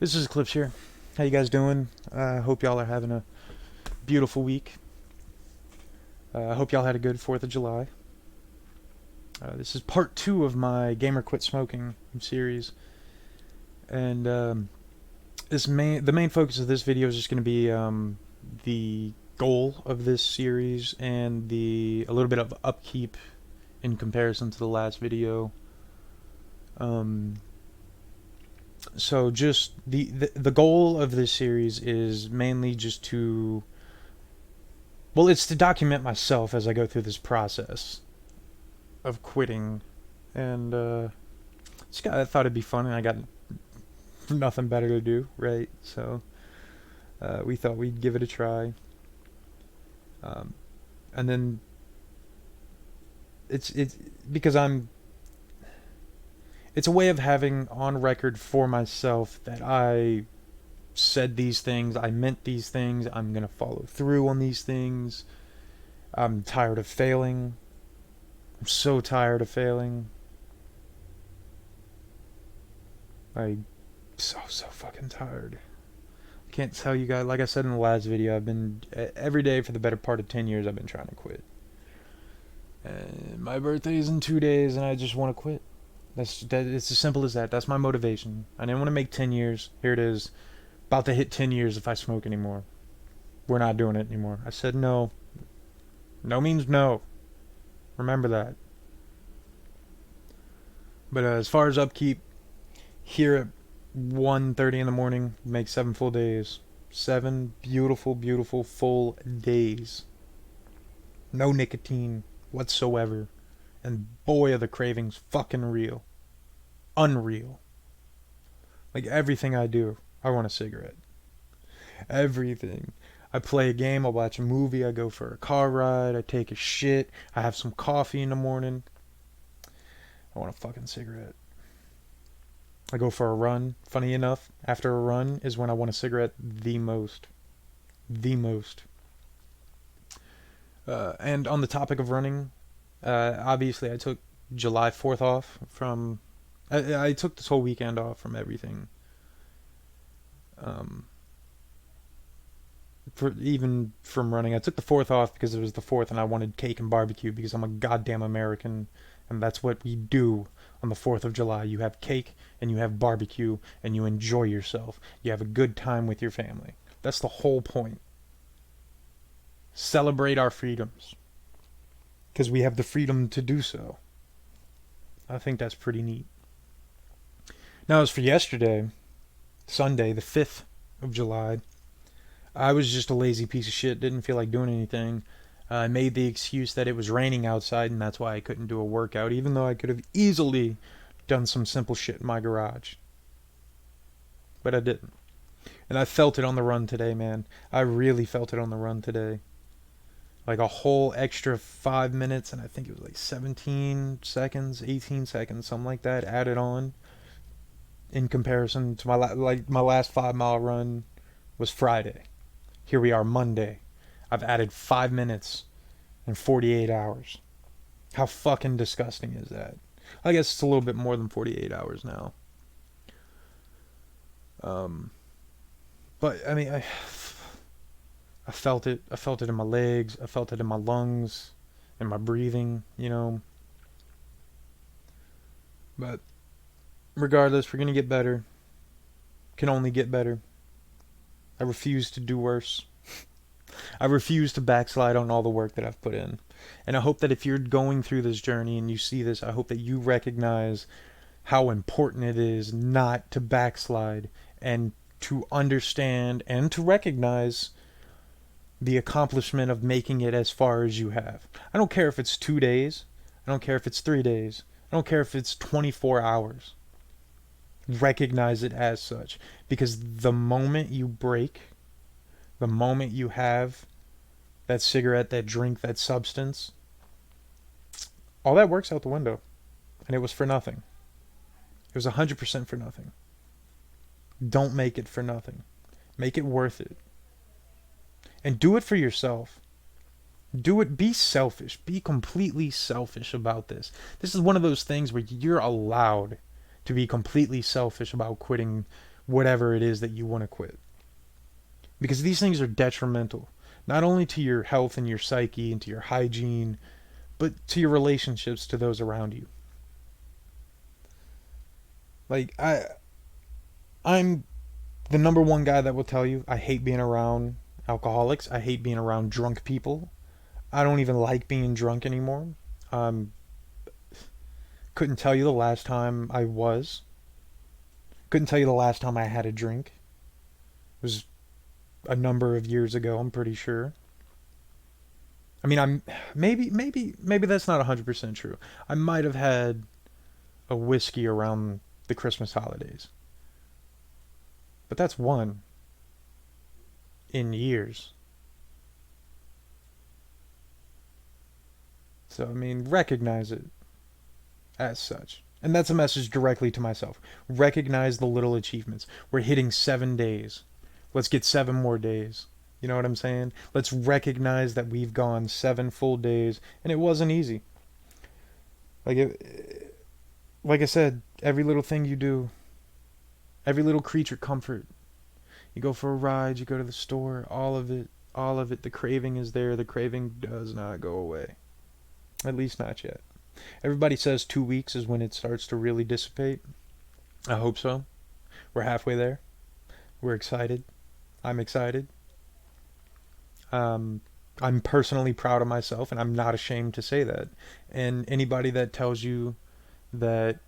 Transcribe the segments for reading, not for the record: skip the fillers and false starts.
This is Eclipse here. How you guys doing? I hope y'all are having a beautiful week. I hope y'all had a good 4th of July. This is part 2 of my Gamer Quit Smoking series. And the main focus of this video is just going to be the goal of this series and a little bit of upkeep in comparison to the last video. So just the goal of this series is mainly just to, well, it's to document myself as I go through this process of quitting, and I thought it'd be fun, and I got nothing better to do, right? So we thought we'd give it a try, and then it's because it's a way of having on record for myself that I said these things, I meant these things, I'm gonna follow through on these things. I'm tired of failing. I'm so tired of failing. I'm so fucking tired. I can't tell you guys, like I said in the last video, I've been, every day for the better part of 10 years, I've been trying to quit. And my birthday's in 2 days, and I just want to quit. It's as simple as that. That's my motivation. I didn't want to make 10 years. Here it is. About to hit 10 years if I smoke anymore. We're not doing it anymore. I said no. No means no. Remember that. But as far as upkeep, here at 1:30 in the morning, make 7 full days. 7 beautiful, beautiful full days. No nicotine whatsoever. And boy, are the cravings fucking real. Unreal. Like everything I do, I want a cigarette. Everything. I play a game, I watch a movie, I go for a car ride, I take a shit, I have some coffee in the morning. I want a fucking cigarette. I go for a run. Funny enough, after a run is when I want a cigarette the most. The most. And on the topic of running, obviously I took July 4th off from... I took this whole weekend off from everything. Even from running. I took the 4th off because it was the 4th and I wanted cake and barbecue because I'm a goddamn American. And that's what we do on the 4th of July. You have cake and you have barbecue and you enjoy yourself. You have a good time with your family. That's the whole point. Celebrate our freedoms. Because we have the freedom to do so. I think that's pretty neat. Now, as for yesterday, Sunday, the 5th of July, I was just a lazy piece of shit, didn't feel like doing anything. I made the excuse that it was raining outside and that's why I couldn't do a workout, even though I could have easily done some simple shit in my garage. But I didn't. And I felt it on the run today, man. I really felt it on the run today. Like a whole extra 5 minutes, and I think it was like 17 seconds, 18 seconds, something like that, added on. In comparison to my last 5 mile run was Friday. Here we are Monday. I've added 5 minutes in 48 hours. How fucking disgusting is that? I guess it's a little bit more than 48 hours now. But I mean, I felt it. I felt it in my legs. I felt it in my lungs, in my breathing, you know. But regardless, we're gonna get better. Can only get better. I refuse to do worse. I refuse to backslide on all the work that I've put in. And I hope that if you're going through this journey and you see this, I hope that you recognize how important it is not to backslide and to understand and to recognize the accomplishment of making it as far as you have. I don't care if it's 2 days. I don't care if it's 3 days. I don't care if it's 24 hours. Recognize it as such. Because the moment you break, the moment you have that cigarette, that drink, that substance, all that works out the window. And it was for nothing. It was 100% for nothing. Don't make it for nothing. Make it worth it. And do it for yourself. Do it. Be selfish. Be completely selfish about this. This is one of those things where you're allowed to be completely selfish about quitting whatever it is that you want to quit. Because these things are detrimental, not only to your health and your psyche and to your hygiene, but to your relationships to those around you. Like, I'm the number one guy that will tell you I hate being around alcoholics. I hate being around drunk people. I don't even like being drunk anymore. Um, couldn't tell you the last time I was. Couldn't tell you the last time I had a drink. It was a number of years ago, I'm pretty sure. I mean, I'm maybe that's not 100% true. I might have had a whiskey around the Christmas holidays. But that's one in years. So, I mean, recognize it as such. And that's a message directly to myself. Recognize the little achievements. We're hitting 7 days. Let's get 7 more days. You know what I'm saying? Let's recognize that we've gone 7 full days, and it wasn't easy. Like I said, every little thing you do, every little creature comfort. You go for a ride, you go to the store, all of it. The craving is there. The craving does not go away. At least not yet. Everybody says 2 weeks is when it starts to really dissipate. I hope so. We're halfway there. We're excited. I'm excited. I'm personally proud of myself, and I'm not ashamed to say that. And anybody that tells you that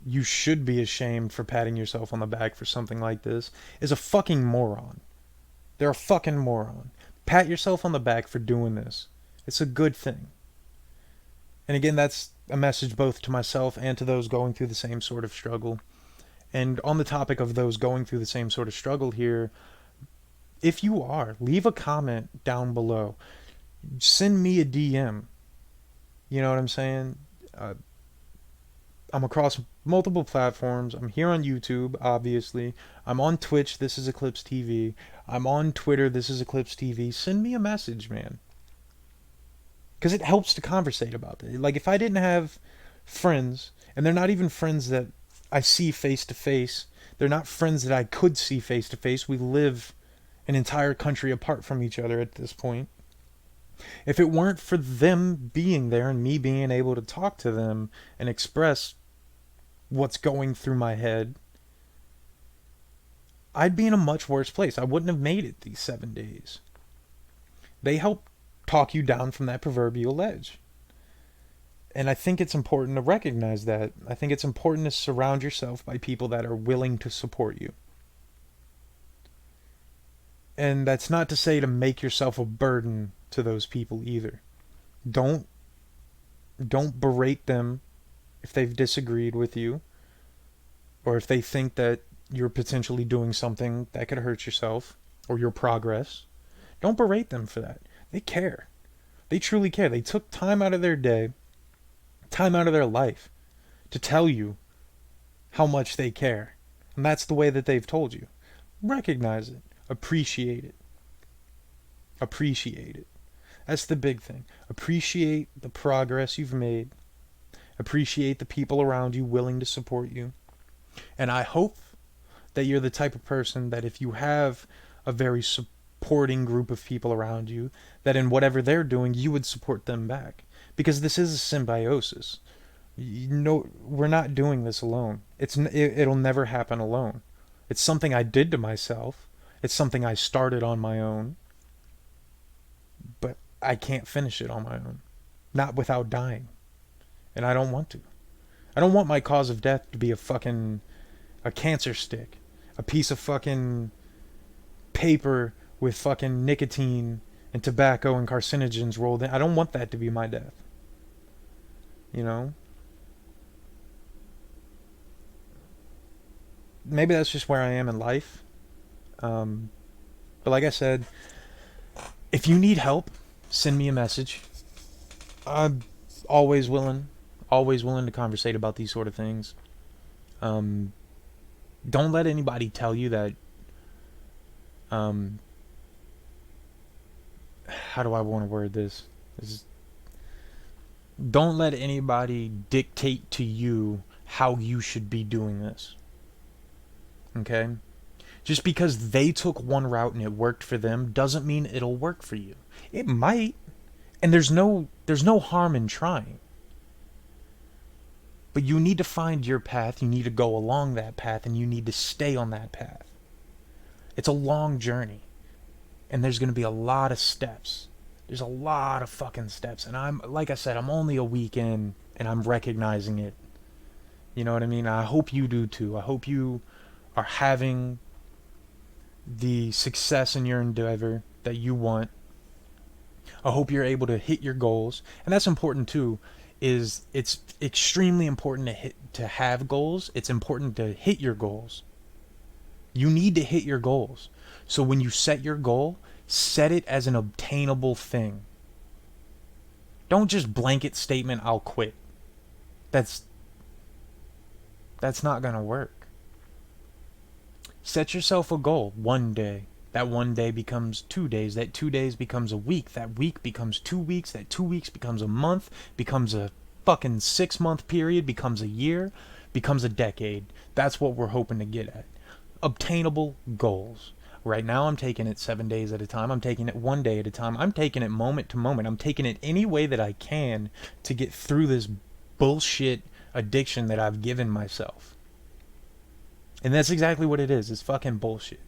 you should be ashamed for patting yourself on the back for something like this is a fucking moron. They're a fucking moron. Pat yourself on the back for doing this. It's a good thing. And again, that's a message both to myself and to those going through the same sort of struggle. And on the topic of those going through the same sort of struggle here, if you are, leave a comment down below. Send me a DM. You know what I'm saying? I'm across multiple platforms. I'm here on YouTube, obviously. I'm on Twitch, THISisECLIPSeTv. I'm on Twitter, THISisECLIPSeTv. Send me a message, man. Because it helps to conversate about it. Like, if I didn't have friends, and they're not even friends that I see face to face, they're not friends that I could see face to face. We live an entire country apart from each other at this point. If it weren't for them being there and me being able to talk to them and express what's going through my head, I'd be in a much worse place. I wouldn't have made it these 7 days. They help talk you down from that proverbial ledge. And I think it's important to recognize that. I think it's important to surround yourself by people that are willing to support you. And that's not to say to make yourself a burden to those people either. Don't berate them if they've disagreed with you, or if they think that you're potentially doing something that could hurt yourself or your progress. Don't berate them for that. They care. They truly care. They took time out of their day, time out of their life to tell you how much they care. And that's the way that they've told you. Recognize it. Appreciate it. Appreciate it. That's the big thing. Appreciate the progress you've made. Appreciate the people around you willing to support you. And I hope that you're the type of person that if you have a very supporting group of people around you, that in whatever they're doing, you would support them back. Because this is a symbiosis. You know, we're not doing this alone. It'll never happen alone. It's something I did to myself. It's something I started on my own. But I can't finish it on my own. Not without dying. And I don't want to. I don't want my cause of death to be a cancer stick. A piece of fucking paper with fucking nicotine and tobacco and carcinogens rolled in. I don't want that to be my death. You know? Maybe that's just where I am in life. But like I said, if you need help, send me a message. I'm always willing to conversate about these sort of things. Don't let anybody tell you that, how do I want to word this? Don't let anybody dictate to you how you should be doing this. Okay? Just because they took one route and it worked for them doesn't mean it'll work for you. It might, and there's no harm in trying. But you need to find your path, you need to go along that path, and you need to stay on that path. It's a long journey, and there's going to be a lot of steps. There's a lot of fucking steps, and like I said, I'm only a week in, and I'm recognizing it. You know what I mean? I hope you do too. I hope you are having the success in your endeavor that you want. I hope you're able to hit your goals, and that's important too. It's extremely important to have goals. It's important to hit your goals. You need to hit your goals. So when you set your goal, set it as an obtainable thing. Don't just blanket statement, I'll quit. That's not gonna work. Set yourself a goal one day. That one day becomes 2 days. That 2 days becomes a week. That week becomes 2 weeks. That 2 weeks becomes a month. Becomes a fucking 6-month period. Becomes a year. Becomes a decade. That's what we're hoping to get at. Obtainable goals. Right now I'm taking it 7 days at a time. I'm taking it 1 day at a time. I'm taking it moment to moment. I'm taking it any way that I can to get through this bullshit addiction that I've given myself. And that's exactly what it is. It's fucking bullshit.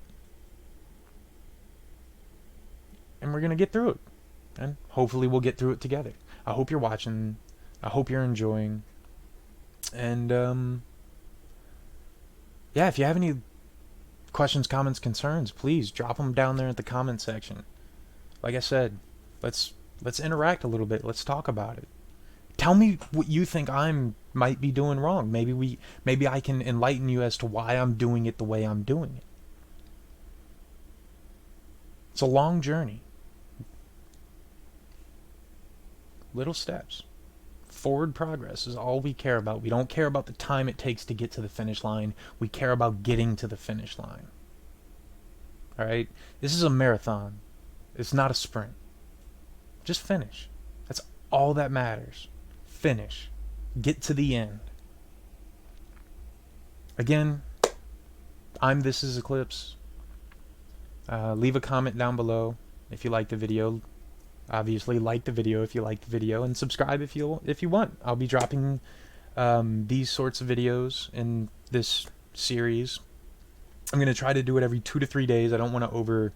And we're going to get through it. And hopefully we'll get through it together. I hope you're watching. I hope you're enjoying. And, yeah, if you have any questions, comments, concerns, please drop them down there at the comment section. Like I said, let's interact a little bit. Let's talk about it. Tell me what you think I might be doing wrong. Maybe I can enlighten you as to why I'm doing it the way I'm doing it. It's a long journey. Little steps. Forward progress is all we care about. We don't care about the time it takes to get to the finish line. We care about getting to the finish line. Alright? This is a marathon. It's not a sprint. Just finish. That's all that matters. Finish. Get to the end. Again, I'm THISisECLIPSE. Leave a comment down below if you like the video. Obviously, like the video if you like the video, and subscribe if you want. I'll be dropping these sorts of videos in this series. I'm gonna try to do it every 2 to 3 days. I don't want to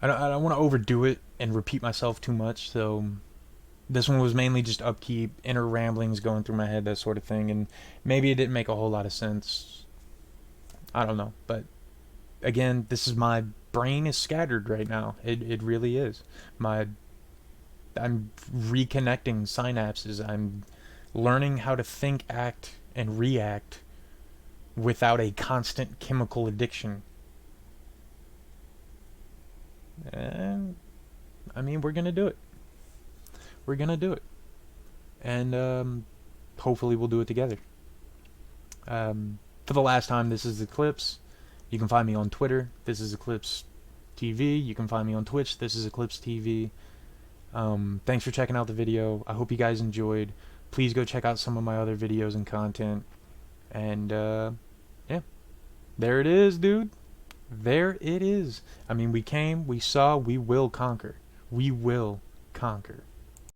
I don't want to overdo it and repeat myself too much. So this one was mainly just upkeep, inner ramblings going through my head, that sort of thing, and maybe it didn't make a whole lot of sense. I don't know, but again, this is my brain is scattered right now. It really is. I'm reconnecting synapses. I'm learning how to think, act, and react without a constant chemical addiction. And I mean, we're gonna do it. We're gonna do it. And hopefully we'll do it together. For the last time, this is Eclipse. You can find me on Twitter, THISisECLIPSeTv. You can find me on Twitch, THISisECLIPSeTv. Thanks for checking out the video. I hope you guys enjoyed. Please go check out some of my other videos and content. And, yeah. There it is, dude. There it is. I mean, we came, we saw, we will conquer. We will conquer.